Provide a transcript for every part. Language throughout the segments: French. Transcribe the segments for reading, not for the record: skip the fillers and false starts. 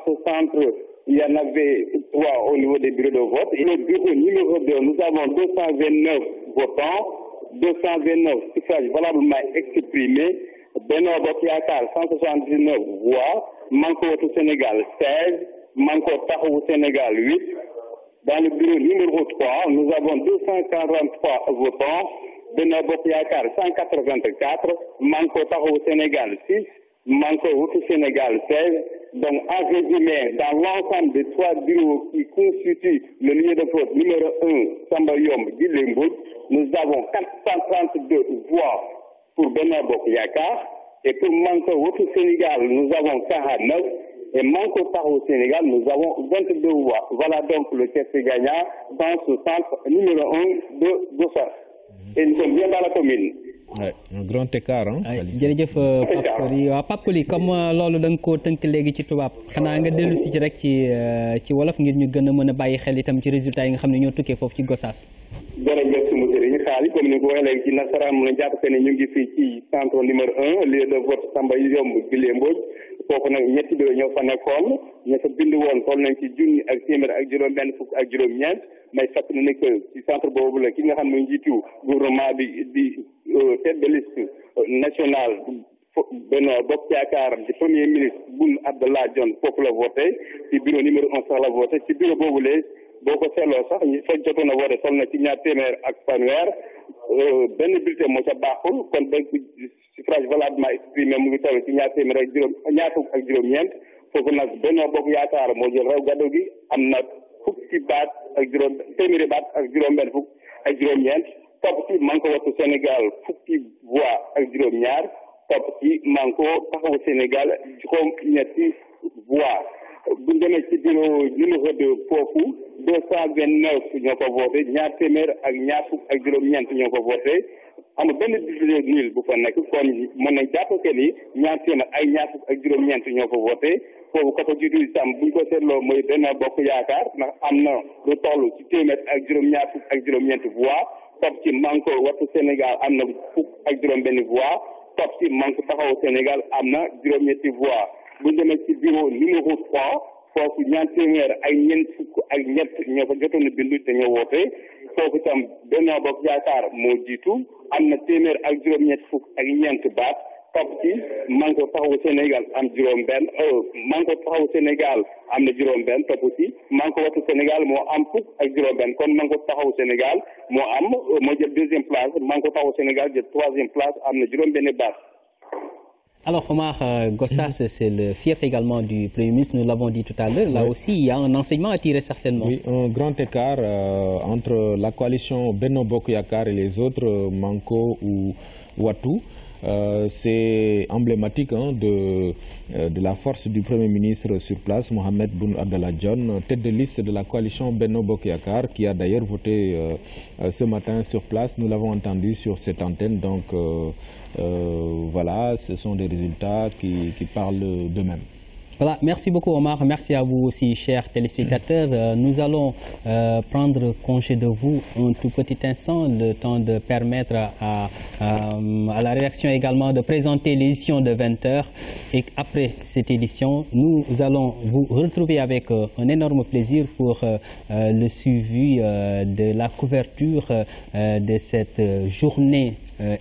ce centre, il y en avait 3 au niveau des bureaux de vote. Et le bureau numéro 2, nous avons 229 votants, 229 suffrages valablement exprimés, Benno Bokk Yakaar 179 voix, Manko Wattu Sénégal 16, Manko Taxawu Sénégal 8. Dans le bureau numéro 3, nous avons 243 votants, Benno Bokk Yakaar 184, Manko Taxawu Sénégal 6, Manko Wattu Sénégal 16. Donc, en résumé, dans l'ensemble des 3 bureaux qui constituent le lieu de vote numéro 1, Samba Yomb, Djily Mbodj, nous avons 432 voix pour Benno Bokk Yakaar. Et pour Manko Wattu Sénégal, nous avons 49. Et Manko Taxawu Sénégal, nous avons 22 voix. Voilà donc le chef gagnant dans ce centre numéro 1 de Gossas. Et nous sommes bien dans la commune. Ouais, un grand écart jërëjëf Pape Coly comme loolu da nga koo tënk léegi ci tubaab xanaa nga dellu si ci rek ci wolof ngir ñu gën a mën a bàyyi xel itam ci résultats yi nga xam ne ñoo tukkee foofu ci Gossas. jërëjëf suma sëriñ xaalis comme ni nga ko waxee léegi ci nasaraan mën a jàpp que ne ñu ngi fii ci centre numéro 1 lieu de vote Samba Yomb Djily Mbodj foofu nag ñetti bureau ñoo fa nekkoon ña fa bind woon toll nañ ci junni ak téeméer ak juróom-benn fukk ak juróom-ñeent may fàttali ne que ci centre boobu la ki nga xam ne njiitu gouvernement bi di tête de liste nationale Benno Bokk Yaakaar di premier ministre Boun Abdallah Dionne foofu la voté ci bureau numéro 1 sax la voté ci bureau boobu lee boo ko seetloo sax ñi fa jotoon a voté toll na ci ñaar téeméer ak fanweer benn bulletin moo ca baaxul kon donc suffrage valablement exprimé mu ngi toll ci ñaar téeméer ak ñaar fukk ak juróom-ñeent foofu nag Benno Bokk Yaakaar moo jël raw gàddu gi am na fukki baat ak téeméeri baat ak juróom-benn fukk ak juróom-ñeent topp ci Manko Wattu Sénégal fukki voix ak juróom-ñaar topp ci Manko Taxawu Sénégal juróom-ñetti voix. bu ñu demee ci bureau numéro 2 foofu 229 ñoo ko voté ñaar téeméer ak ñaar fukk ak juróom-ñeent ñoo ko voté amul benn bulletin nul bu fa nekk kon mën nañ jàpp que ni ñaar téeméer ak ñaar fukk ak juróom-ñeent ñoo ko voté foofu ko fa jiitu itam bu ñu ko seetloo mooy Benno Bokk Yaakaar ndax am na lu toll ci téeméer ak juróom-ñaar fukk ak juróom-ñeent voix topp ci Manko Wattu Sénégal am na fukk ak juróom-benn voix topp ci Manko Taxawu Sénégal am na juróom-ñetti voix. bu ñu demee ci bureau numéro 3 foofu ñaar téeméer ak ñeent fukk ak ñett ñoo ko jotoon a bindu te ñoo woote foofu itam Benno Bokk Yaakaar moo jiitu am na téeméer ak juróom-ñett fukk ak ñeent baat topp ci Manko Taxawu Sénégal am juróom-benn Manko Taxawu Sénégal am na juróom-benn topp ci Manko Wattu Sénégal moo am fukk ak juróom-benn kon Manko Taxawu Sénégal moo jël 2e place Manko Taxawu Sénégal jël 3e place am na juróom-benn baat. Alors Omar, Gossas, c'est le fief également du Premier ministre, nous l'avons dit tout à l'heure. Là aussi, il y a un enseignement à tirer certainement. Oui, un grand écart entre la coalition Benno Bokk Yakaar et les autres, Manko ou Wattu. C'est emblématique de la force du Premier ministre sur place, Mohamed Boun Abdallah Dionne, tête de liste de la coalition Benno Bokk Yakaar, qui a d'ailleurs voté ce matin sur place. Nous l'avons entendu sur cette antenne. Donc voilà, ce sont des résultats qui parlent d'eux-mêmes. Voilà, merci beaucoup Omar, merci à vous aussi chers téléspectateurs. Nous allons prendre congé de vous un tout petit instant, le temps de permettre à la rédaction également de présenter l'édition de 20h. Et après cette édition, nous allons vous retrouver avec un énorme plaisir pour le suivi de la couverture de cette journée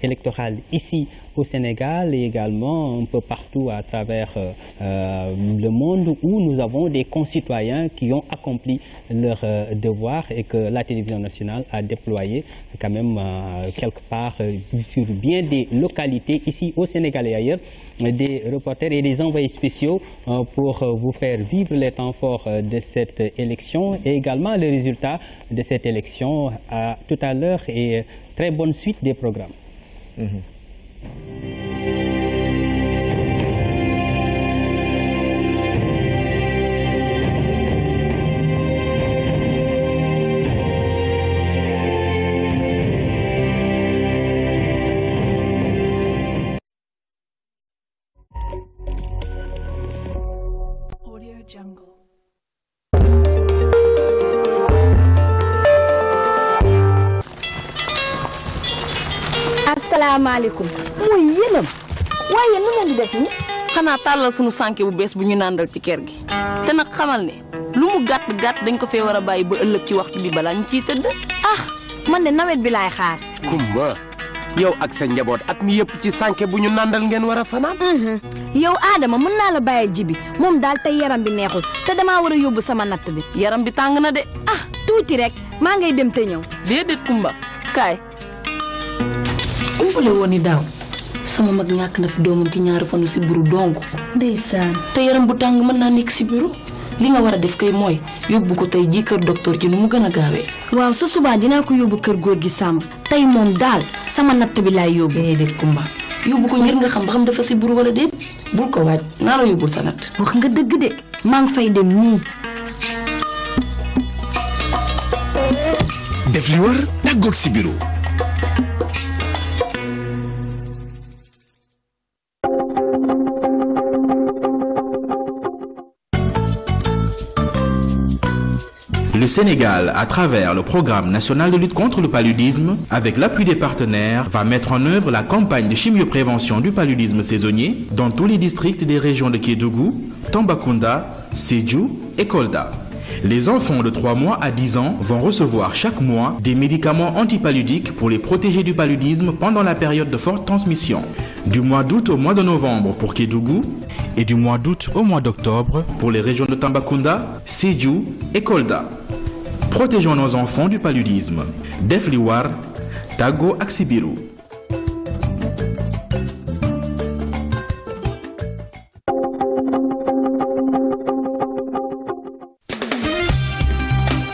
électorale ici au Sénégal et également un peu partout à travers le monde où nous avons des concitoyens qui ont accompli leur devoir et que la télévision nationale a déployé quand même quelque part sur bien des localités ici au Sénégal et ailleurs, des reporters et des envoyés spéciaux pour vous faire vivre les temps forts de cette élection et également les résultats de cette élection. À tout à l'heure et très bonne suite des programmes. asalaamaaleykum mooy yéenam waaye nu ngeen di def ni xanaa tàllal sunu sànke bu bees bu ñu nàndal ci kër gi te nag xamal ne lu mu gàtt gàtt dañ ko fee war a bàyyi ba ëllëg ci waxtu bi balaa ñu ciy tëdd. man de nawet bi laay xaar. Kumba yow ak sa njaboot at mi yëpp ci sànke bu ñu nàndal ngeen war a fanaan. yow Adama mën naa la bàyyi jibi moom daal tey yaram bi neexul te damaa war a yóbbu sama natt bi. yaram bi tàng na de. tuuti rek maa ngay dem te ñëw. déedéet Kumba kaay. umpale woon ni daaw sama mag ñàkk na fi doomam ci ñaari fanu si buru dong. ndeysaan. te yaram bu tàng mën naa nekk si buru li nga war a def kay mooy yóbbu ko tey jii kër docteur ci nu mu gën a gaawee. waaw su subaa dinaa ko yóbbu kër góor gi Samb tey moom daal sama natt bi laay yóbbu. déedéet Kumba yóbbu ko ngir nga xam ba xam dafa si buru wala déet bul ko waaj naa la yóbbul sa natt. wax nga dëgg de maa ngi fay dem nii. def li wër tàggoog si bureau. Le Sénégal, à travers le programme national de lutte contre le paludisme, avec l'appui des partenaires, va mettre en œuvre la campagne de chimioprévention du paludisme saisonnier dans tous les districts des régions de Kédougou, Tambacounda, Sédhiou et Kolda. Les enfants de 3 mois à 10 ans vont recevoir chaque mois des médicaments antipaludiques pour les protéger du paludisme pendant la période de forte transmission. Du mois d'août au mois de novembre pour Kédougou et du mois d'août au mois d'octobre pour les régions de Tambacounda, Sédhiou et Kolda. Protégeons nos enfants du paludisme. Def li war tàggoo ak si biiru.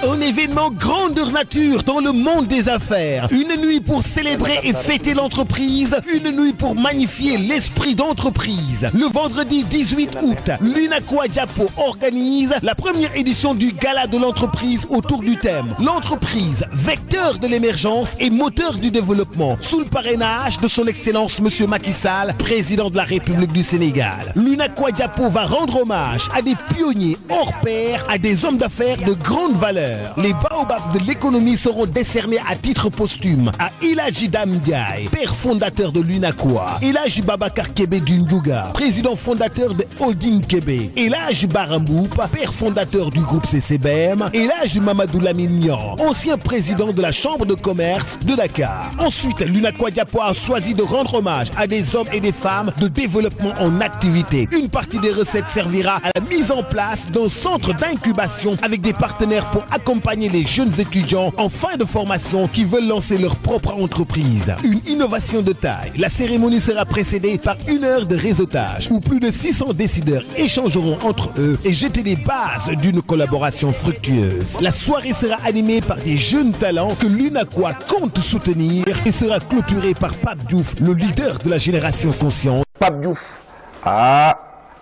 Un événement grandeur nature dans le monde des affaires. Une nuit pour célébrer et fêter l'entreprise. Une nuit pour magnifier l'esprit d'entreprise. Le vendredi 18 août, l'UNACOIS Diapo organise la première édition du Gala de l'entreprise autour du thème l'entreprise, vecteur de l'émergence et moteur du développement, sous le parrainage de son Excellence Monsieur Macky Sall, président de la République du Sénégal. L'UNACOIS Diapo va rendre hommage à des pionniers hors pair, à des hommes d'affaires de grande valeur. Les baobabs de l'économie seront décernés à titre posthume à El Hadji Dame Ndiaye, père fondateur de l'UNACOIS, El Hadji Babacar Kébé d'Undouga, président fondateur de Holding Kébé, El Hadji Baramboup, père fondateur du groupe CCBM, El Hadji Mamadou Lamine Niang, ancien président de la Chambre de commerce de Dakar. Ensuite, l'UNACOIS Diapo a choisi de rendre hommage à des hommes et des femmes de développement en activité. Une partie des recettes servira à la mise en place d'un centre d'incubation avec des partenaires pour accompagner les jeunes étudiants en fin de formation qui veulent lancer leur propre entreprise. Une innovation de taille. La cérémonie sera précédée par 1 heure de réseautage où plus de 600 décideurs échangeront entre eux et jeter les bases d'une collaboration fructueuse. La soirée sera animée par des jeunes talents que l'UNACOIS compte soutenir et sera clôturée par Pape Diouf, le leader de la génération consciente. Pape Diouf,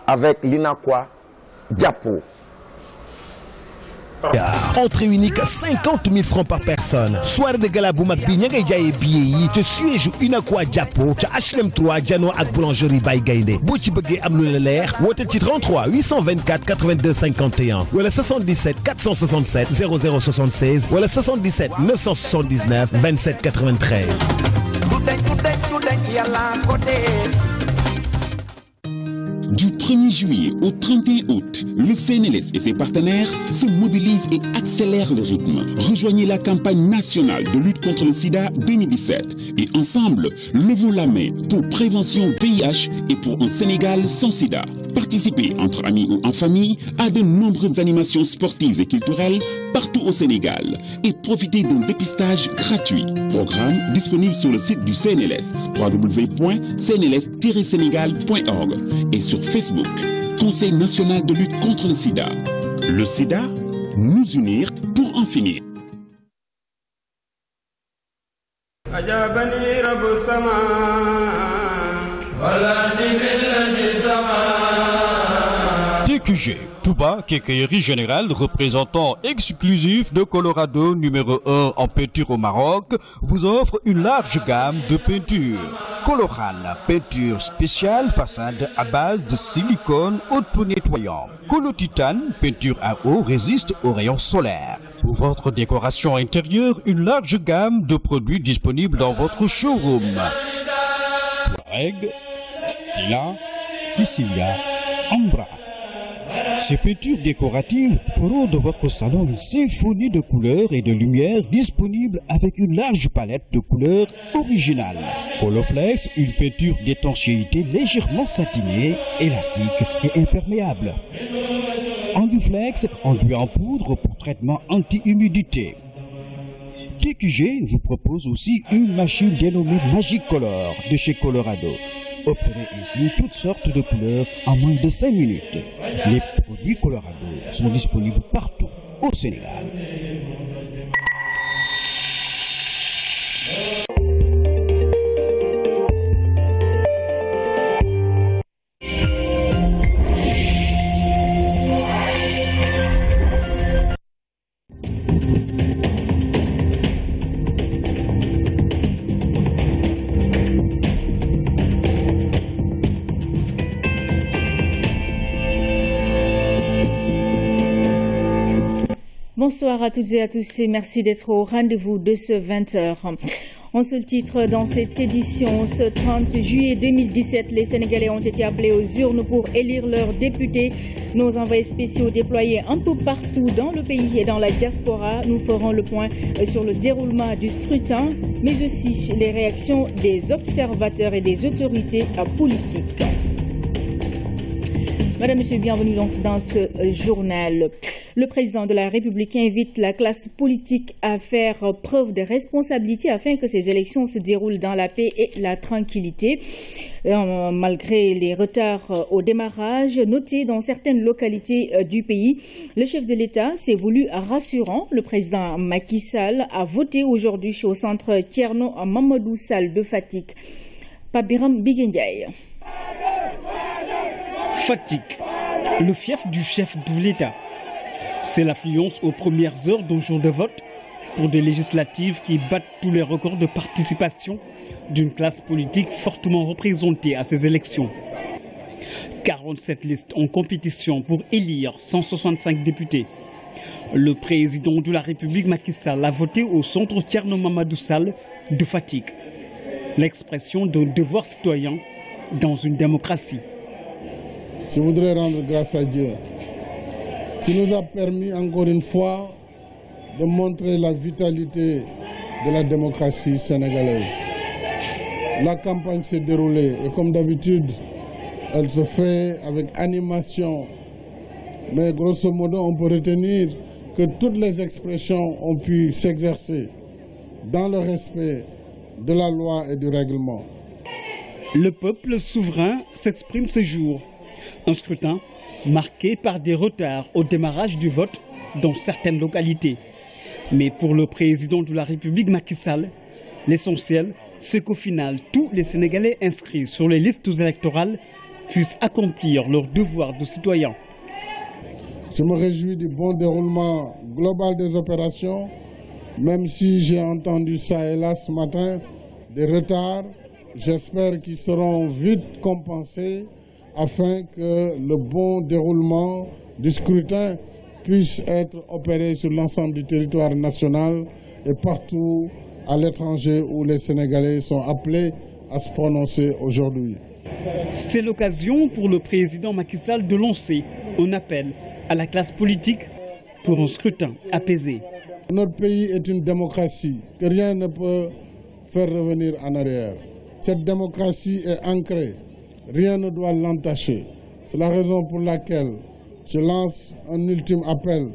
avec l'UNACOIS Diapo. Entrée unique 50 000 francs par personne. Soirée de gala bu mag bi ña ngay jaayee billets yi te siège UNACOIS Diapo ca HLM 3 Jano ak boulangerie Baye Gaynde boo ci bëggee am lu la leer woote ci 33 824 82 51 wala 77 467 00 76 wala 77 979 27 93. Du 1er juillet au 31 août, le CNLS et ses partenaires se mobilisent et accélèrent le rythme. Rejoignez la campagne nationale de lutte contre le sida 2017 et ensemble, levons la main pour prévention VIH et pour un Sénégal sans sida. Participez entre amis ou en famille à de nombreuses animations sportives et culturelles partout au Sénégal et profitez d'un dépistage gratuit. Programme disponible sur le site du CNLS www.cnls-sénégal.org et sur Facebook, Conseil national de lutte contre le sida. Le sida, nous unir pour en finir. TQG, Touba Quincaillerie Générale, représentant exclusif de Colorado numéro 1 en peinture au Maroc, vous offre une large gamme de peintures. Coloran, peinture spéciale façade à base de silicone auto-nettoyant. Colotitane, peinture à eau résiste aux rayons solaires. Pour votre décoration intérieure, une large gamme de produits disponibles dans votre showroom. Touareg, Stila, Cecilia Ambra. Ces peintures décoratives feront de votre salon une symphonie de couleurs et de lumières disponible avec une large palette de couleurs originales. Colorflex, une peinture d'étanchéité légèrement satinée, élastique et imperméable. Enduflex, enduit en poudre pour traitement anti-humidité. TQG vous propose aussi une machine dénommée Magic Color de chez Colorado. Obtenez ici toutes sortes de couleurs en moins de 5 minutes. Les produits Colorado sont disponibles partout au Sénégal. Bonsoir à toutes et à tous et merci d'être au rendez-vous de ce 20h. En seul titre dans cette édition, ce 30 juillet 2017, les Sénégalais ont été appelés aux urnes pour élire leurs députés. Nos envoyés spéciaux déployés un peu partout dans le pays et dans la diaspora, nous ferons le point sur le déroulement du scrutin, mais aussi les réactions des observateurs et des autorités politiques. Madame, Monsieur, bienvenue donc dans ce journal. Le président de la République invite la classe politique à faire preuve de responsabilité afin que ces élections se déroulent dans la paix et la tranquillité. Malgré les retards au démarrage notés dans certaines localités du pays, le chef de l'État s'est voulu rassurant. Le président Macky Sall a voté aujourd'hui au centre Thierno Mamadou Sall de Fatick. Pabiram Biguendiaye. Fatick, le fief du chef de l'État. C'est l'affluence aux premières heures d'un jour de vote pour des législatives qui battent tous les records de participation d'une classe politique fortement représentée à ces élections. 47 listes en compétition pour élire 165 députés. Le président de la République Macky Sall a voté au centre Thierno Mamadou Sall de Fatick. L'expression d'un devoir citoyen dans une démocratie. Je voudrais rendre grâce à Dieu qui nous a permis encore une fois de montrer la vitalité de la démocratie sénégalaise. La campagne s'est déroulée et comme d'habitude, elle se fait avec animation. Mais grosso modo, on peut retenir que toutes les expressions ont pu s'exercer dans le respect de la loi et du règlement. Le peuple souverain s'exprime ce jour. Un scrutin marqué par des retards au démarrage du vote dans certaines localités. Mais pour le président de la République Macky Sall, l'essentiel, c'est qu'au final, tous les Sénégalais inscrits sur les listes électorales puissent accomplir leur devoir de citoyen. Je me réjouis du bon déroulement global des opérations, même si j'ai entendu ça et là ce matin, des retards. J'espère qu'ils seront vite compensés afin que le bon déroulement du scrutin puisse être opéré sur l'ensemble du territoire national et partout à l'étranger où les Sénégalais sont appelés à se prononcer aujourd'hui. C'est l'occasion pour le président Macky Sall de lancer un appel à la classe politique pour un scrutin apaisé. Notre pays est une démocratie que rien ne peut faire revenir en arrière. Cette démocratie est ancrée. Rien ne doit l'entacher. C'est la raison pour laquelle je lance un ultime appel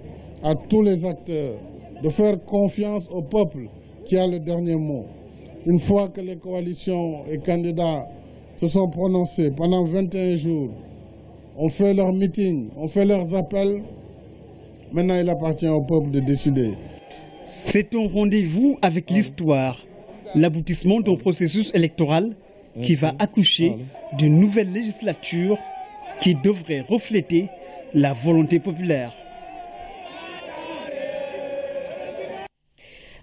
à tous les acteurs de faire confiance au peuple qui a le dernier mot. Une fois que les coalitions et candidats se sont prononcés pendant 21 jours, on fait leurs meetings, on fait leurs appels. Maintenant, il appartient au peuple de décider. C'est un rendez-vous avec l'histoire, l'aboutissement d'un processus électoral qui va accoucher d'une nouvelle législature qui devrait refléter la volonté populaire.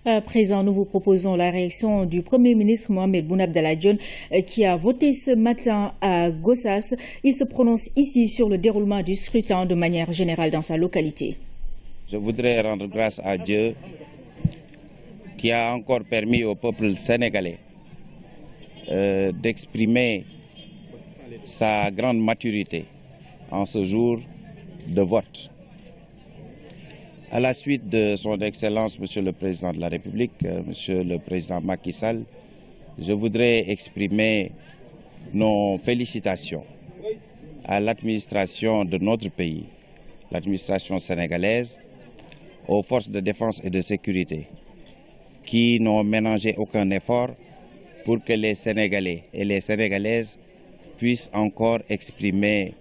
À présent, nous vous proposons la réaction du Premier ministre Mohamed Boun Abdallah Dionne qui a voté ce matin à Gossas. Il se prononce ici sur le déroulement du scrutin de manière générale dans sa localité. Je voudrais rendre grâce à Dieu qui a encore permis au peuple sénégalais d'exprimer sa grande maturité en ce jour de vote. À la suite de son Excellence, Monsieur le Président de la République, Monsieur le Président Macky Sall, je voudrais exprimer nos félicitations à l'administration de notre pays, l'administration sénégalaise, aux forces de défense et de sécurité, qui n'ont ménagé aucun effort pour que les Sénégalais et les Sénégalaises puissent encore exprimer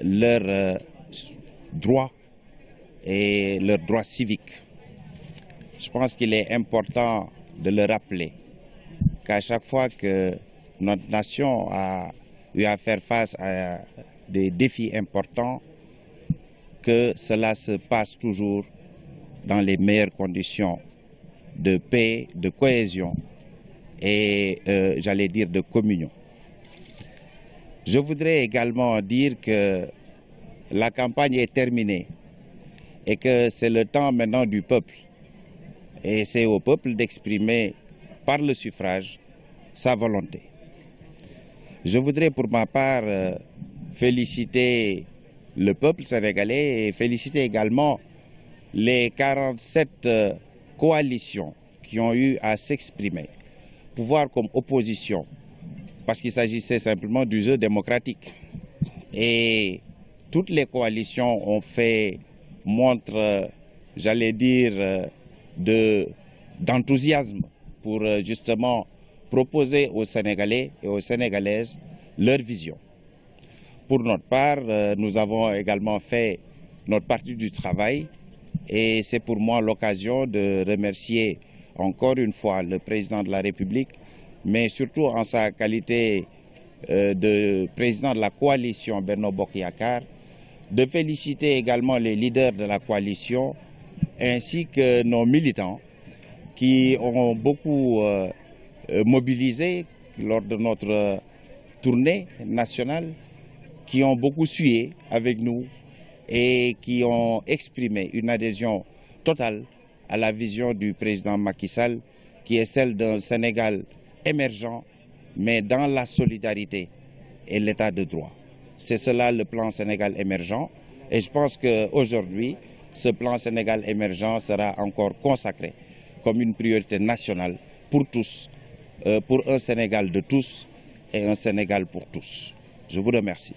leurs droits et leurs droits civiques. Je pense qu'il est important de le rappeler qu'à chaque fois que notre nation a eu à faire face à des défis importants, que cela se passe toujours dans les meilleures conditions de paix, de cohésion et, j'allais dire, de communion. Je voudrais également dire que la campagne est terminée et que c'est le temps maintenant du peuple. Et c'est au peuple d'exprimer par le suffrage sa volonté. Je voudrais pour ma part féliciter le peuple sénégalais et féliciter également les 47 coalitions qui ont eu à s'exprimer, pouvoir comme opposition, parce qu'il s'agissait simplement du jeu démocratique. Et toutes les coalitions ont fait montre, j'allais dire, d'enthousiasme pour justement proposer aux Sénégalais et aux Sénégalaises leur vision. Pour notre part, nous avons également fait notre partie du travail et c'est pour moi l'occasion de remercier encore une fois le président de la République, mais surtout en sa qualité de président de la coalition Benno Bokk Yakaar, de féliciter également les leaders de la coalition ainsi que nos militants qui ont beaucoup mobilisé lors de notre tournée nationale, qui ont beaucoup sué avec nous et qui ont exprimé une adhésion totale à la vision du président Macky Sall, qui est celle d'un Sénégal émergent, mais dans la solidarité et l'état de droit. C'est cela le plan Sénégal émergent et je pense qu'aujourd'hui, ce plan Sénégal émergent sera encore consacré comme une priorité nationale pour tous, pour un Sénégal de tous et un Sénégal pour tous. Je vous remercie.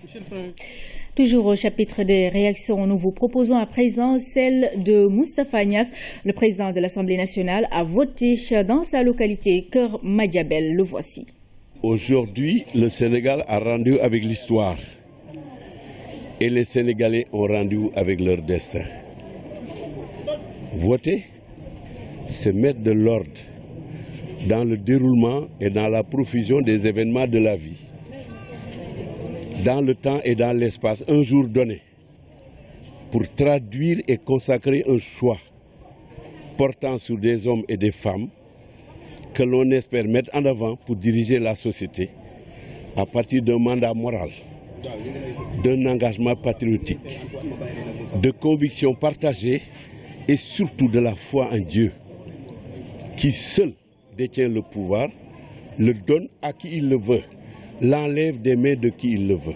Toujours au chapitre des réactions, nous vous proposons à présent celle de Moustapha Niasse. Le président de l'Assemblée nationale a voté dans sa localité Keur Madiabel. Le voici. Aujourd'hui, le Sénégal a rendu avec l'histoire et les Sénégalais ont rendu avec leur destin. Voter, c'est mettre de l'ordre dans le déroulement et dans la profusion des événements de la vie, dans le temps et dans l'espace, un jour donné, pour traduire et consacrer un choix portant sur des hommes et des femmes que l'on espère mettre en avant pour diriger la société à partir d'un mandat moral, d'un engagement patriotique, de convictions partagées et surtout de la foi en Dieu, qui seul détient le pouvoir, le donne à qui il le veut, l'enlève des mains de qui il le veut.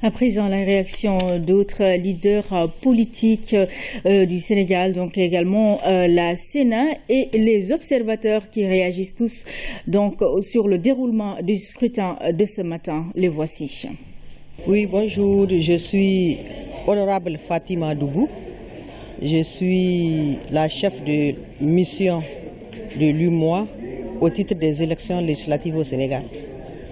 À présent, la réaction d'autres leaders politiques du Sénégal, donc également la Sénat et les observateurs qui réagissent tous donc sur le déroulement du scrutin de ce matin. Les voici. Oui, bonjour, je suis honorable Fatima Doubou. Je suis la chef de mission de l'UMOA au titre des élections législatives au Sénégal.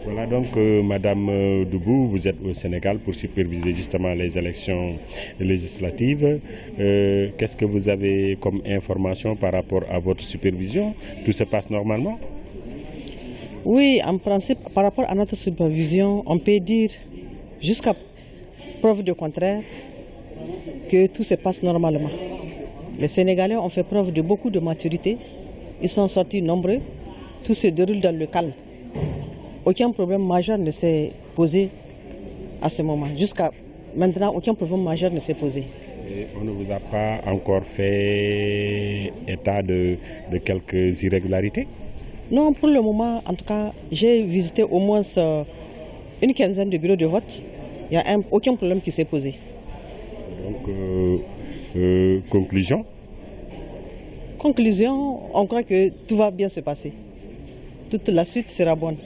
Voilà donc Madame Doubou, vous êtes au Sénégal pour superviser justement les élections législatives. Qu'est-ce que vous avez comme information par rapport à votre supervision? Tout se passe normalement? Oui, en principe, par rapport à notre supervision, on peut dire jusqu'à preuve du contraire que tout se passe normalement. Les Sénégalais ont fait preuve de beaucoup de maturité. Ils sont sortis nombreux. Tout se déroule dans le calme. Aucun problème majeur ne s'est posé à ce moment. Jusqu'à maintenant, aucun problème majeur ne s'est posé. Et on ne vous a pas encore fait état de quelques irrégularités? Non, pour le moment, en tout cas, j'ai visité au moins une quinzaine de bureaux de vote. Il n'y a aucun problème qui s'est posé. Donc, conclusion? Conclusion, on croit que tout va bien se passer. Toute la suite sera bonne.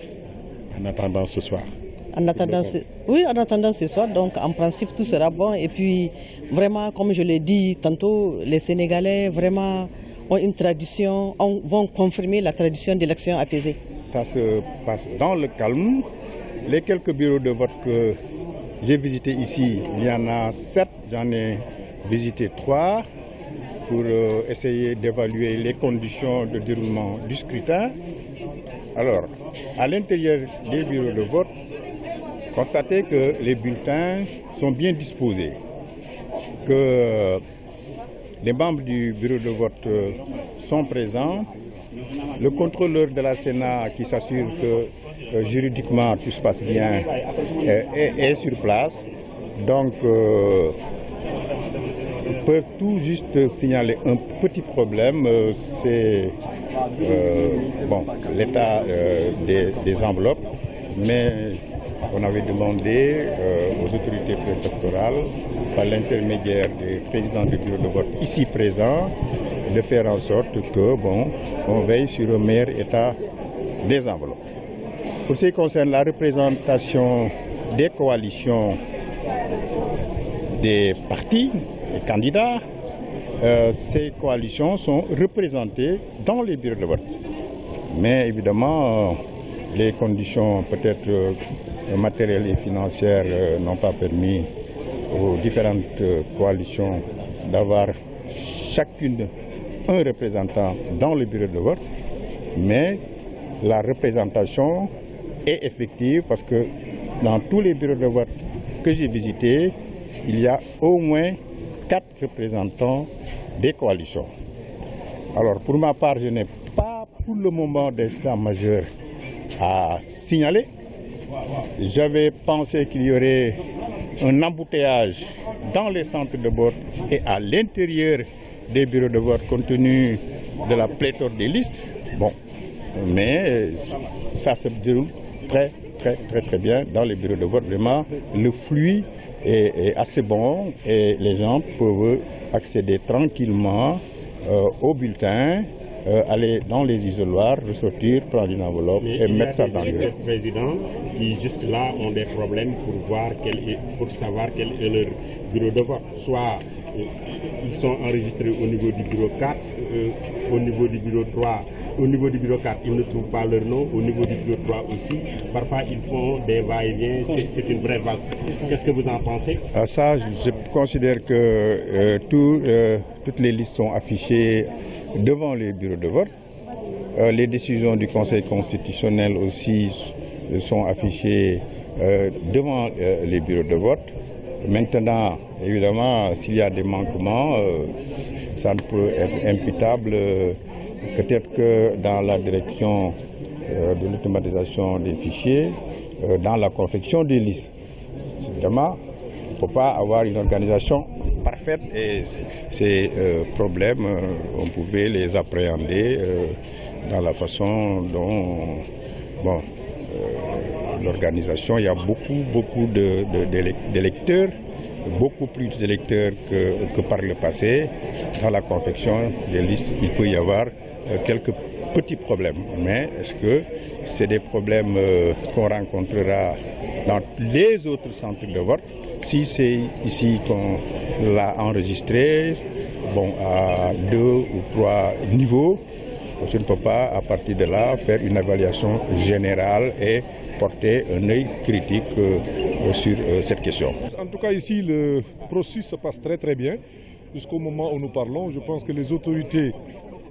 En attendant ce soir? Oui, en attendant ce soir, donc en principe tout sera bon. Et puis vraiment, comme je l'ai dit tantôt, les Sénégalais vraiment ont une tradition, vont confirmer la tradition d'élections apaisées. Ça se passe dans le calme. Les quelques bureaux de vote que j'ai visités ici, il y en a 7, j'en ai visité 3 pour essayer d'évaluer les conditions de déroulement du scrutin. Alors, à l'intérieur des bureaux de vote, constatez que les bulletins sont bien disposés, que les membres du bureau de vote sont présents, le contrôleur de la Sénat qui s'assure que juridiquement tout se passe bien est sur place. Donc, on peut tout juste signaler un petit problème, c'est l'état des enveloppes, mais on avait demandé aux autorités préfectorales, par l'intermédiaire du président du bureau de vote ici présent, de faire en sorte que, on veille sur un meilleur état des enveloppes. Pour ce qui concerne la représentation des coalitions des partis et candidats, ces coalitions sont représentées dans les bureaux de vote. Mais évidemment, les conditions peut-être matérielles et financières n'ont pas permis aux différentes coalitions d'avoir chacune un représentant dans le bureau de vote, mais la représentation est effective parce que dans tous les bureaux de vote que j'ai visités, il y a au moins 4 représentants des coalitions. Alors pour ma part, je n'ai pas pour le moment d'incident majeur à signaler. J'avais pensé qu'il y aurait un embouteillage dans les centres de vote et à l'intérieur des bureaux de vote compte tenu de la pléthore des listes. Mais ça se déroule très bien dans les bureaux de vote. Vraiment, le flux est assez bon et les gens peuvent accéder tranquillement aux bulletins, aller dans les isoloirs, ressortir, prendre une enveloppe et mettre ça dans le bureau. Il y a des présidents qui jusque-là ont des problèmes pour savoir quel est leur bureau de vote. Soit ils sont enregistrés au niveau du bureau 4, au niveau du bureau 3. Au niveau du bureau 4, ils ne trouvent pas leur nom. Au niveau du bureau 3 aussi. Parfois, ils font des va-et-vient. C'est une vraie valse. Qu'est-ce que vous en pensez? Ça, je considère que toutes les listes sont affichées devant les bureaux de vote. Les décisions du Conseil constitutionnel aussi sont affichées devant les bureaux de vote. Maintenant, évidemment, s'il y a des manquements, ça ne peut être imputable. Peut-être que dans la direction de l'automatisation des fichiers, dans la confection des listes. Évidemment, il ne faut pas avoir une organisation parfaite et ces problèmes, on pouvait les appréhender dans la façon dont l'organisation, il y a beaucoup d'électeurs, beaucoup plus d'électeurs que par le passé. Dans la confection des listes, il peut y avoir quelques petits problèmes. Mais est-ce que c'est des problèmes qu'on rencontrera dans les autres centres de vote? Si c'est ici qu'on l'a enregistré, à 2 ou 3 niveaux, je ne peux pas, à partir de là, faire une évaluation générale et porter un œil critique sur cette question. En tout cas, ici, le processus se passe très bien. Jusqu'au moment où nous parlons, je pense que les autorités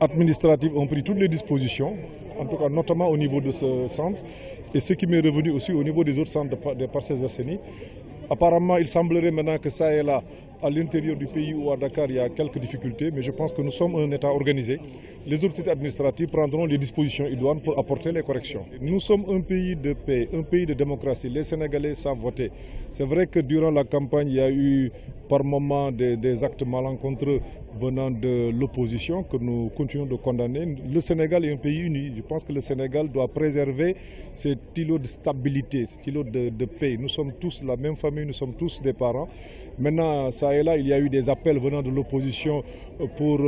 administratives ont pris toutes les dispositions, en tout cas notamment au niveau de ce centre, et ce qui m'est revenu aussi au niveau des autres centres des parcelles assainies. Apparemment, il semblerait maintenant que ça et là, à l'intérieur du pays ou à Dakar, il y a quelques difficultés, mais je pense que nous sommes un État organisé. Les autorités administratives prendront les dispositions idoines pour apporter les corrections. Nous sommes un pays de paix, un pays de démocratie. Les Sénégalais savent voter. C'est vrai que durant la campagne, il y a eu par moments des actes malencontreux venant de l'opposition que nous continuons de condamner. Le Sénégal est un pays uni. Je pense que le Sénégal doit préserver cet îlot de stabilité, cet îlot de paix. Nous sommes tous la même famille, nous sommes tous des parents. Maintenant, ça et là, il y a eu des appels venant de l'opposition pour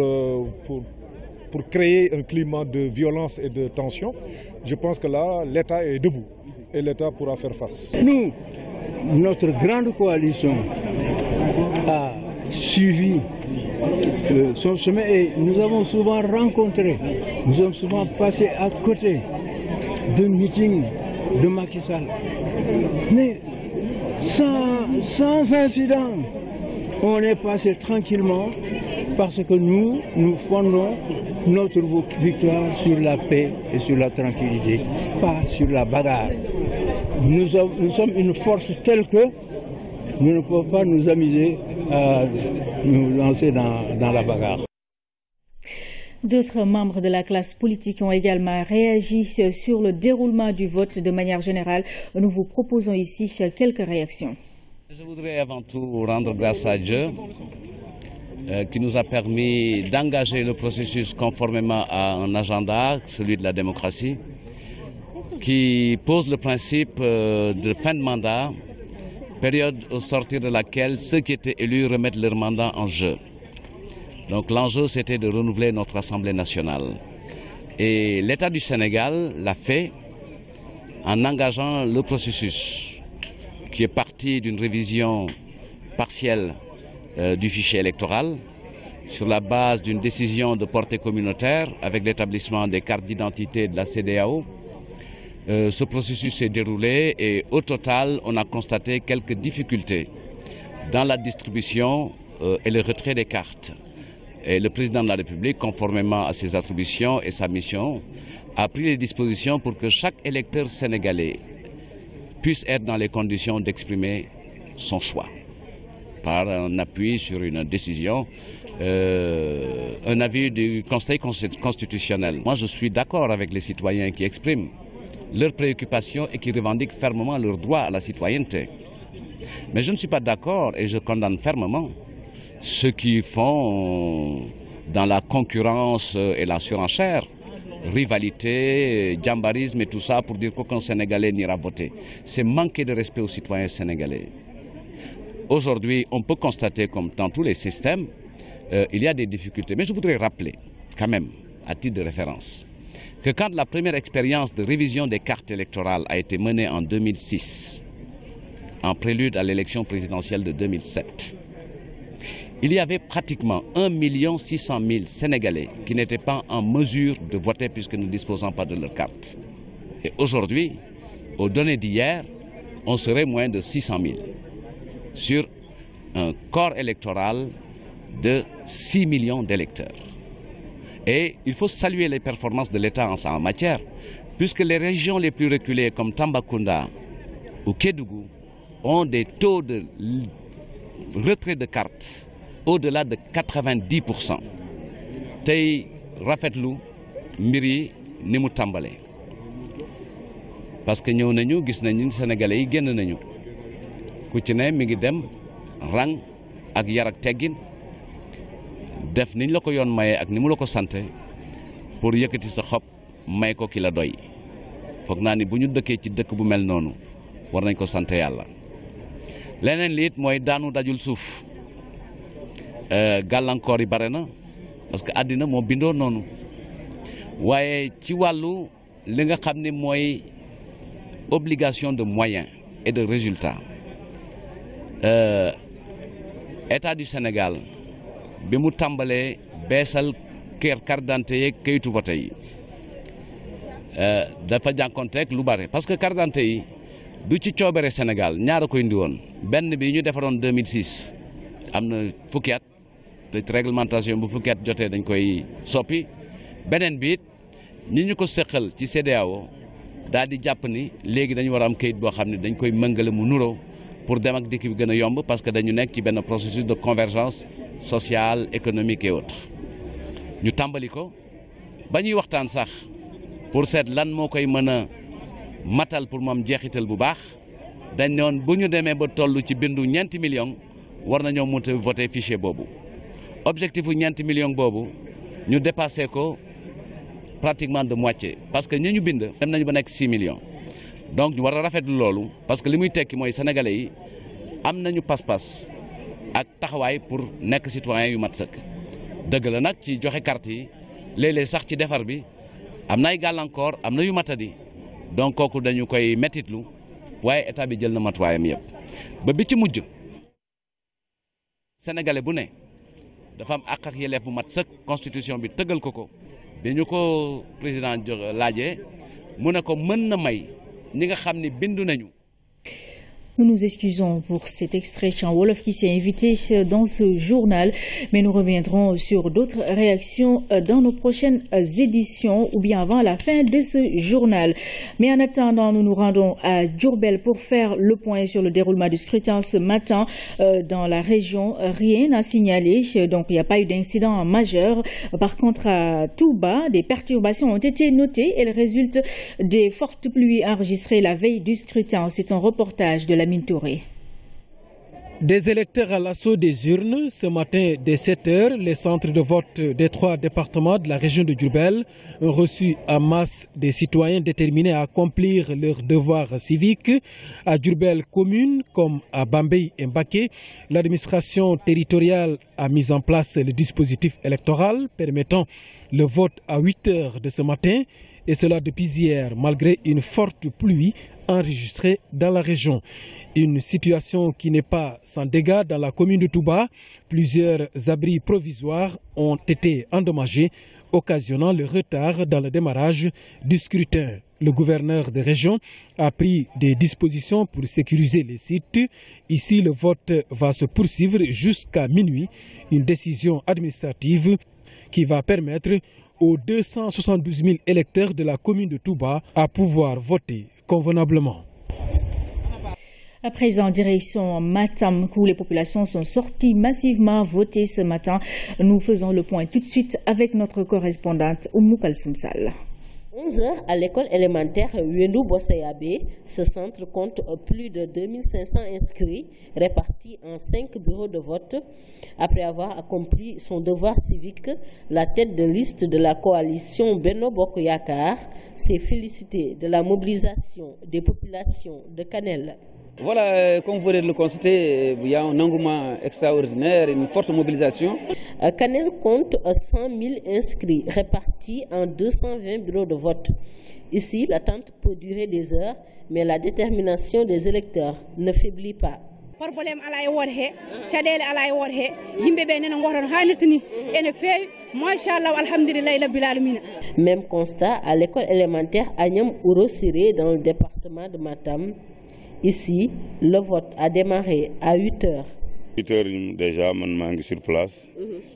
créer un climat de violence et de tension. Je pense que là, l'État est debout et l'État pourra faire face. Nous, notre grande coalition a suivi son chemin et nous avons souvent rencontré, nous sommes souvent passés à côté de meetings de Macky Sall. Mais sans incident, on est passé tranquillement parce que nous fondons notre victoire sur la paix et sur la tranquillité, pas sur la bagarre. Nous sommes une force telle que nous ne pouvons pas nous amuser à nous lancer dans la bagarre. D'autres membres de la classe politique ont également réagi sur le déroulement du vote de manière générale. Nous vous proposons ici quelques réactions. Je voudrais avant tout rendre grâce à Dieu qui nous a permis d'engager le processus conformément à un agenda, celui de la démocratie, qui pose le principe de fin de mandat, période au sortir de laquelle ceux qui étaient élus remettent leur mandat en jeu. Donc l'enjeu, c'était de renouveler notre Assemblée nationale. Et l'État du Sénégal l'a fait en engageant le processus qui est parti d'une révision partielle du fichier électoral sur la base d'une décision de portée communautaire avec l'établissement des cartes d'identité de la CEDEAO. Ce processus s'est déroulé et au total, on a constaté quelques difficultés dans la distribution et le retrait des cartes. Et le président de la République, conformément à ses attributions et sa mission, a pris les dispositions pour que chaque électeur sénégalais puisse être dans les conditions d'exprimer son choix par un appui sur une décision, un avis du Conseil constitutionnel. Moi, je suis d'accord avec les citoyens qui expriment leurs préoccupations et qui revendiquent fermement leur droit à la citoyenneté. Mais je ne suis pas d'accord et je condamne fermement ceux qui font dans la concurrence et la surenchère, rivalité, djambarisme et tout ça pour dire qu'aucun Sénégalais n'ira voter. C'est manquer de respect aux citoyens sénégalais. Aujourd'hui, on peut constater, comme dans tous les systèmes, il y a des difficultés. Mais je voudrais rappeler, quand même, à titre de référence, que quand la première expérience de révision des cartes électorales a été menée en 2006, en prélude à l'élection présidentielle de 2007, il y avait pratiquement 1 600 000 Sénégalais qui n'étaient pas en mesure de voter puisque nous ne disposons pas de leur carte. Et aujourd'hui, aux données d'hier, on serait moins de 600 000 sur un corps électoral de 6 millions d'électeurs. Et il faut saluer les performances de l'État en matière, puisque les régions les plus reculées comme Tambacounda ou Kédougou ont des taux de retrait de cartes au-delà de 90%. Tay rafetlu mbir yi ni mu tàmbalee parce que ñëw nañu gis nañu Sénégalais yi génn nañu ku ci ne mi ngi dem rang ak yar ak teggin def niñ la ko yoon maye ak ni mu la ko santé pour yëkkati sa xob may ko ki la doy foog naa ni bu ñu dëkkee ci dëkk bu mel noonu war nañ ko santé yàlla leneen li it mooy daanu dajul suuf gàllankoor yi bare na parce que àddina moo bindoo noonu waaye ci wàllu li nga xam ne mooy obligation de moyens et de résultats État du Sénégal bi mu tàmbalee beesal carte d'identité yeeg kayitu vote yi dafa jànkonteeg lu bare parce que carte d'identité yi du ci coobere Sénégal ñaara ko indi woon benn bi ñu defaroon 2006 am na fukki at te réglementation bu fukki at jotee dañ koy soppi beneen bi it ñi ñu ko seqal ci CEDEAO daal di jàpp ni léegi dañu war a am kayit boo xam ne dañ koy mëngale mu nuroo pour dem ak dikk bi gën a yomb parce que dañu nekk ci benn processus de convergence sociale économique et autres ñu tàmbali ko ba ñuy waxtaan sax pour seet lan moo koy mën a matal pour moom jeexital bu baax dañ noon bu ñu demee ba toll ci bindu 4 millions war nañoo mën a voter fichier boobu objectif u 4 millions boobu ñu dépassé ko pratiquement de moitié parce que ñi ñu bind dem nañu ba nekk 6 millions donc ñu war a rafetlu loolu parce que li muy tekki mooy sénégalais yi am nañu pas-pas ak taxawaay pour nekk citoyen yu mat sëkk dëgg la nag ci joxe carte yi léeg-léeg sax ci defar bi am na ay gàllankoor am na yu matadi donc kooku dañu koy mettitlu waaye état bi jël na matuwaayam yëpp ba bi ci mujj sénégalais bu ne dafa am àq ak yelleef bu mat sëkk constitution bi tëggal ko bi ñu ko président laajee mu ne ko mën na may ñi nga xam ne bindu nañu. Nous nous excusons pour cet extrait Chan Wolof qui s'est invité dans ce journal, mais nous reviendrons sur d'autres réactions dans nos prochaines éditions ou bien avant la fin de ce journal. Mais en attendant, nous nous rendons à Diourbel pour faire le point sur le déroulement du scrutin ce matin dans la région. Rien à signaler, donc il n'y a pas eu d'incident majeur. Par contre, à Touba, des perturbations ont été notées. Elles résultent des fortes pluies enregistrées la veille du scrutin. C'est un reportage de la Touré. Des électeurs à l'assaut des urnes. Ce matin, dès 7 h, les centres de vote des 3 départements de la région de Diourbel ont reçu en masse des citoyens déterminés à accomplir leurs devoirs civiques. À Diourbel commune, comme à Bambey et Mbaké, l'administration territoriale a mis en place le dispositif électoral permettant le vote à 8 h de ce matin, et cela depuis hier, malgré une forte pluie enregistrée dans la région. Une situation qui n'est pas sans dégâts dans la commune de Touba. Plusieurs abris provisoires ont été endommagés, occasionnant le retard dans le démarrage du scrutin. Le gouverneur de région a pris des dispositions pour sécuriser les sites. Ici, le vote va se poursuivre jusqu'à minuit. Une décision administrative qui va permettre aux 272 000 électeurs de la commune de Touba à pouvoir voter convenablement. À présent, direction Matam, où les populations sont sorties massivement voter ce matin. Nous faisons le point tout de suite avec notre correspondante Oumou Kalsoum Sall. 11 h à l'école élémentaire Wendou Bossayabe. Ce centre compte plus de 2500 inscrits répartis en 5 bureaux de vote. Après avoir accompli son devoir civique, la tête de liste de la coalition Benno Bokk Yakaar s'est félicitée de la mobilisation des populations de Kanel. Voilà, comme vous venez de le constater, il y a un engouement extraordinaire, une forte mobilisation. Kanel compte 100 000 inscrits répartis en 220 bureaux de vote. Ici, l'attente peut durer des heures, mais la détermination des électeurs ne faiblit pas. Même constat à l'école élémentaire Agnam Ouro Siré dans le département de Matam. Ici, le vote a démarré à 8 h. 8 h déjà, je suis sur place.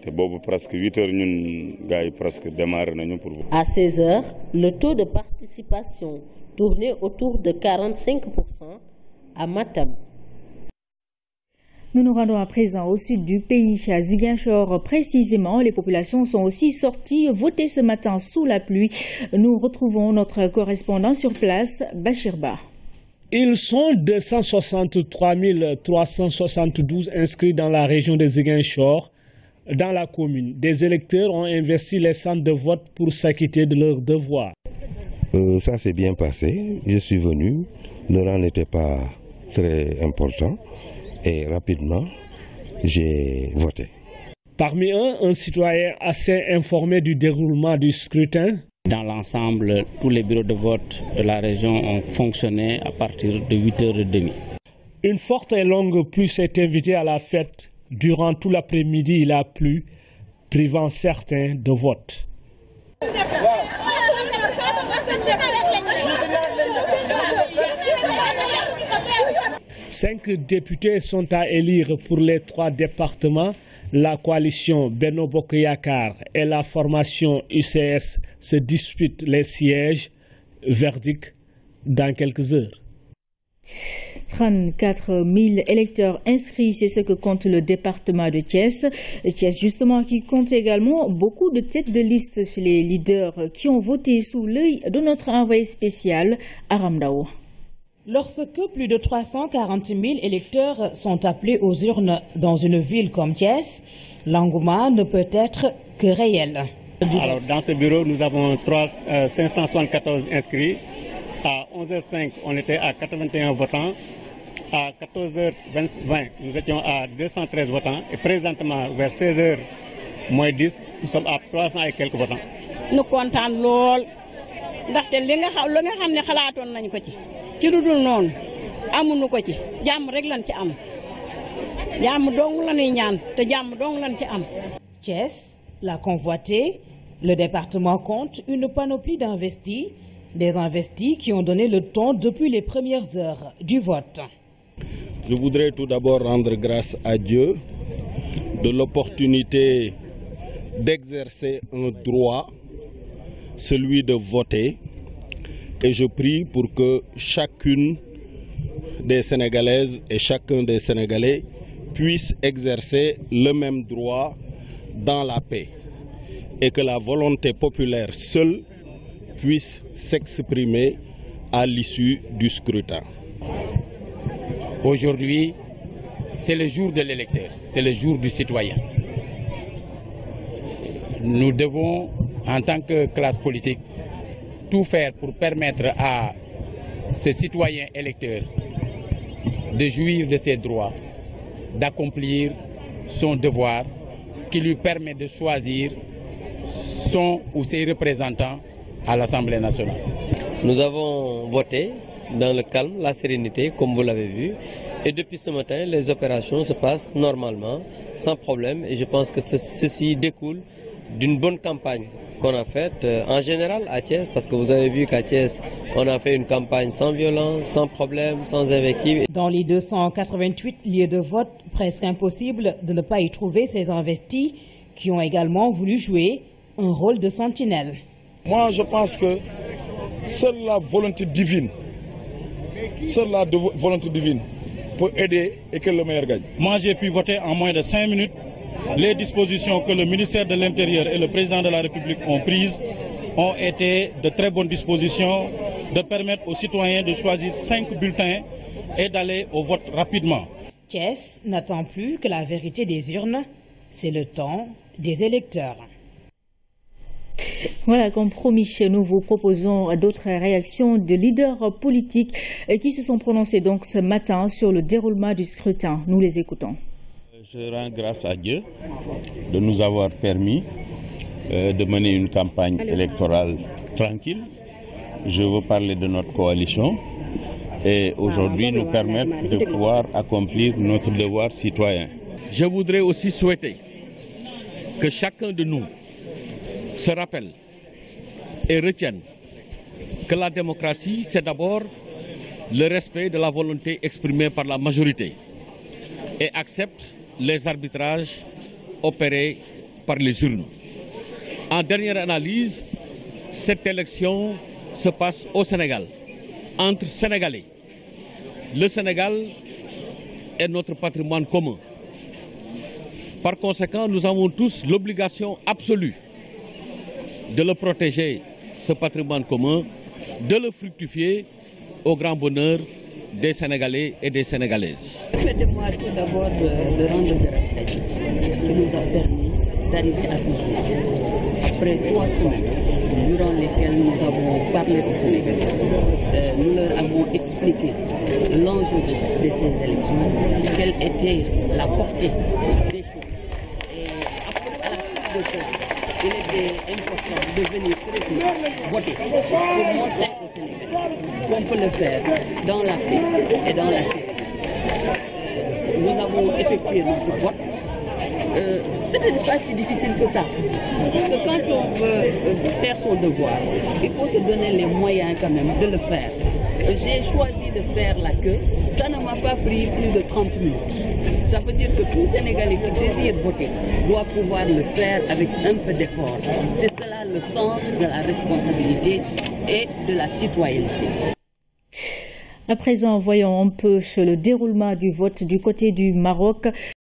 Et presque 8 h, nous avons presque démarré pour vous. À 16 h, le taux de participation tournait autour de 45% à Matam. Nous nous rendons à présent au sud du pays, à Ziguinchor précisément. Les populations sont aussi sorties voter ce matin sous la pluie. Nous retrouvons notre correspondant sur place, Bachirba. Ils sont 263 372 inscrits dans la région de Ziguinchor. Dans la commune, des électeurs ont investi les centres de vote pour s'acquitter de leurs devoirs. Ça s'est bien passé. Je suis venu. Le rang n'était pas très important. Et rapidement, j'ai voté. Parmi eux, un citoyen assez informé du déroulement du scrutin. Dans l'ensemble, tous les bureaux de vote de la région ont fonctionné à partir de 8 h 30. Une forte et longue pluie s'est invitée à la fête. Durant tout l'après-midi, il a plu, privant certains de vote. Cinq députés sont à élire pour les 3 départements. La coalition Benno Bokk Yakaar et la formation UCS se disputent les sièges. Verdict dans quelques heures. 34 000 électeurs inscrits, c'est ce que compte le département de Thiès. Thiès, justement, qui compte également beaucoup de têtes de liste chez les leaders qui ont voté sous l'œil de notre envoyé spécial, Aram Dao. Lorsque plus de 340 000 électeurs sont appelés aux urnes dans une ville comme Thiès, l'engouement ne peut être que réel. Alors, dans ce bureau, nous avons 574 inscrits. À 11h05, on était à 81 votants. À 14h20, nous étions à 213 votants. Et présentement, vers 16h moins 10, nous sommes à 300 et quelques votants. Nous sommes contents de l'ol. ndaxte li nga xam ne xalaatoon nañ ko ci lu dul noonu amuñu ko ci jàmm rek lañ ci am jàmm dong la ñuy ñaan te jàmm dong lañ ci am. Thiès, la convoitée, le département compte une panoplie d'investis, des investis qui ont donné le ton depuis les premières heures du vote. Je voudrais tout d'abord rendre grâce à Dieu de l'opportunité d'exercer un droit, celui de voter, et je prie pour que chacune des Sénégalaises et chacun des Sénégalais puisse exercer le même droit dans la paix et que la volonté populaire seule puisse s'exprimer à l'issue du scrutin. Aujourd'hui, c'est le jour de l'électeur, c'est le jour du citoyen. Nous devons, en tant que classe politique, tout faire pour permettre à ce citoyen électeur de jouir de ses droits, d'accomplir son devoir qui lui permet de choisir son ou ses représentants à l'Assemblée nationale. Nous avons voté dans le calme, la sérénité, comme vous l'avez vu. Et depuis ce matin, les opérations se passent normalement, sans problème. Et je pense que ceci découle d'une bonne campagne qu'on a faite en général à Thiès, parce que vous avez vu qu'à Thiès, on a fait une campagne sans violence, sans problème, sans invective. Dans les 288 lieux de vote, presque impossible de ne pas y trouver ces investis qui ont également voulu jouer un rôle de sentinelle. Moi, je pense que seule la volonté divine, peut aider et que le meilleur gagne. Moi, j'ai pu voter en moins de 5 minutes. Les dispositions que le ministère de l'Intérieur et le président de la République ont prises ont été de très bonnes dispositions de permettre aux citoyens de choisir 5 bulletins et d'aller au vote rapidement. Thiès n'attend plus que la vérité des urnes, c'est le temps des électeurs. Voilà, comme promis, nous vous proposons d'autres réactions de leaders politiques qui se sont prononcés donc ce matin sur le déroulement du scrutin. Nous les écoutons. Je rends grâce à Dieu de nous avoir permis de mener une campagne électorale tranquille. Je veux parler de notre coalition et aujourd'hui nous permettre de pouvoir accomplir notre devoir citoyen. Je voudrais aussi souhaiter que chacun de nous se rappelle et retienne que la démocratie, c'est d'abord le respect de la volonté exprimée par la majorité et accepte les arbitrages opérés par les urnes. En dernière analyse, cette élection se passe au Sénégal, entre Sénégalais. Le Sénégal est notre patrimoine commun. Par conséquent, nous avons tous l'obligation absolue de le protéger, ce patrimoine commun, de le fructifier au grand bonheur des Sénégalais et des Sénégalaises. Permettez-moi tout d'abord de rendre le respect qui nous a permis d'arriver à ce jour. Après 3 semaines durant lesquelles nous avons parlé aux Sénégalais, nous leur avons expliqué l'enjeu de ces élections, quelle était la portée des choses. Et à la suite de ça, il était important de venir très vite voter pour montrer aux Sénégalais qu'on peut le faire dans la paix et dans la sécurité. Nous avons effectué notre vote. Ce n'est pas si difficile que ça. Parce que quand on veut faire son devoir, il faut se donner les moyens quand même de le faire. J'ai choisi de faire la queue. Ça ne m'a pas pris plus de 30 minutes. Ça veut dire que tout Sénégalais qui désire voter doit pouvoir le faire avec un peu d'effort. C'est cela le sens de la responsabilité et de la citoyenneté. À présent, voyons un peu le déroulement du vote du côté du Maroc.